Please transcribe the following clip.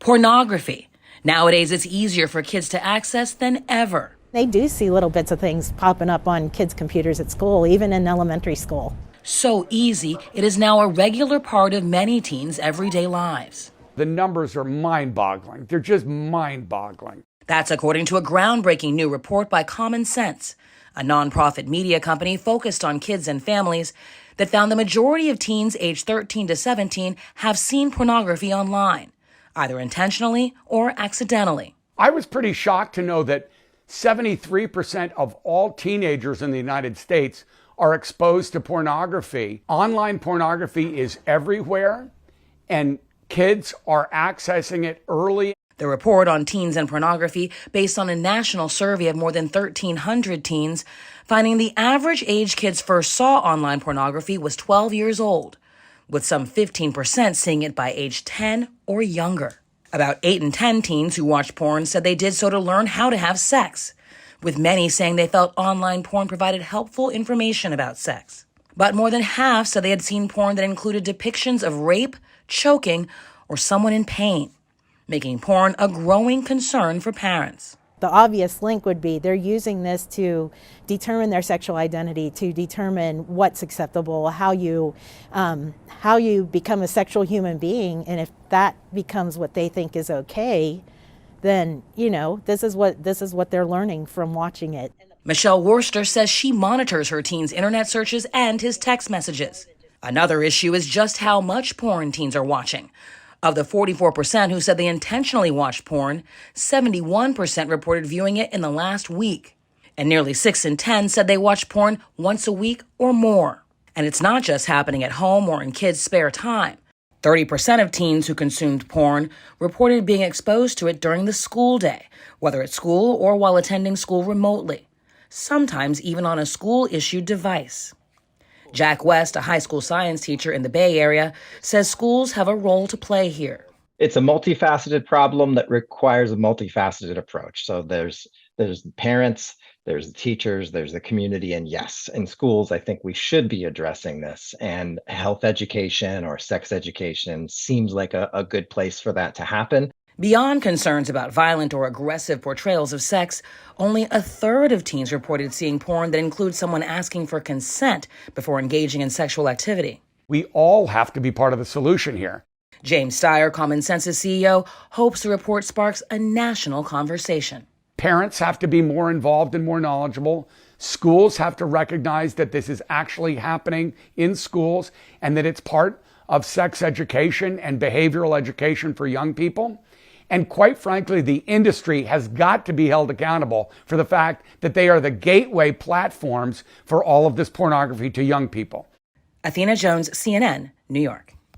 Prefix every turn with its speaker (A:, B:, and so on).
A: Pornography. Nowadays, it's easier for kids to access than ever.
B: They do see little bits of things popping up on kids' computers at school, even in elementary school.
A: So easy, it is now a regular part of many teens' everyday lives.
C: The numbers are mind-boggling. They're just mind-boggling.
A: That's according to a groundbreaking new report by Common Sense, a nonprofit media company focused on kids and families that found the majority of teens aged 13 to 17 have seen pornography online, either intentionally or accidentally.
C: I was pretty shocked to know that 73% of all teenagers in the United States are exposed to pornography. Online pornography is everywhere, and kids are accessing it early.
A: The report on teens and pornography, based on a national survey of more than 1,300 teens, finding the average age kids first saw online pornography was 12 years old, with some 15% seeing it by age 10 or younger. About 8 in 10 teens who watched porn said they did so to learn how to have sex, with many saying they felt online porn provided helpful information about sex. But more than half said they had seen porn that included depictions of rape, choking, or someone in pain, making porn a growing concern for parents.
B: The obvious link would be they're using this to determine their sexual identity, to determine what's acceptable, how you become a sexual human being, and if that becomes what they think is okay, then this is what they're learning from watching it.
A: Michelle Worcester says she monitors her teen's internet searches and his text messages. Another issue is just how much porn teens are watching. Of the 44% who said they intentionally watched porn, 71% reported viewing it in the last week. And nearly 6 in 10 said they watched porn once a week or more. And it's not just happening at home or in kids' spare time. 30% of teens who consumed porn reported being exposed to it during the school day, whether at school or while attending school remotely, sometimes even on a school-issued device. Jack West, a high school science teacher in the Bay Area, says schools have a role to play here.
D: It's a multifaceted problem that requires a multifaceted approach. So there's parents, there's the teachers, there's the community, and yes, in schools, I think we should be addressing this. And health education or sex education seems like a good place for that to happen.
A: Beyond concerns about violent or aggressive portrayals of sex, only a third of teens reported seeing porn that includes someone asking for consent before engaging in sexual activity.
C: We all have to be part of the solution here.
A: James Steyer, Common Sense's CEO, hopes the report sparks a national conversation.
C: Parents have to be more involved and more knowledgeable. Schools have to recognize that this is actually happening in schools and that it's part of sex education and behavioral education for young people. And quite frankly, the industry has got to be held accountable for the fact that they are the gateway platforms for all of this pornography to young people.
A: Athena Jones, CNN, New York.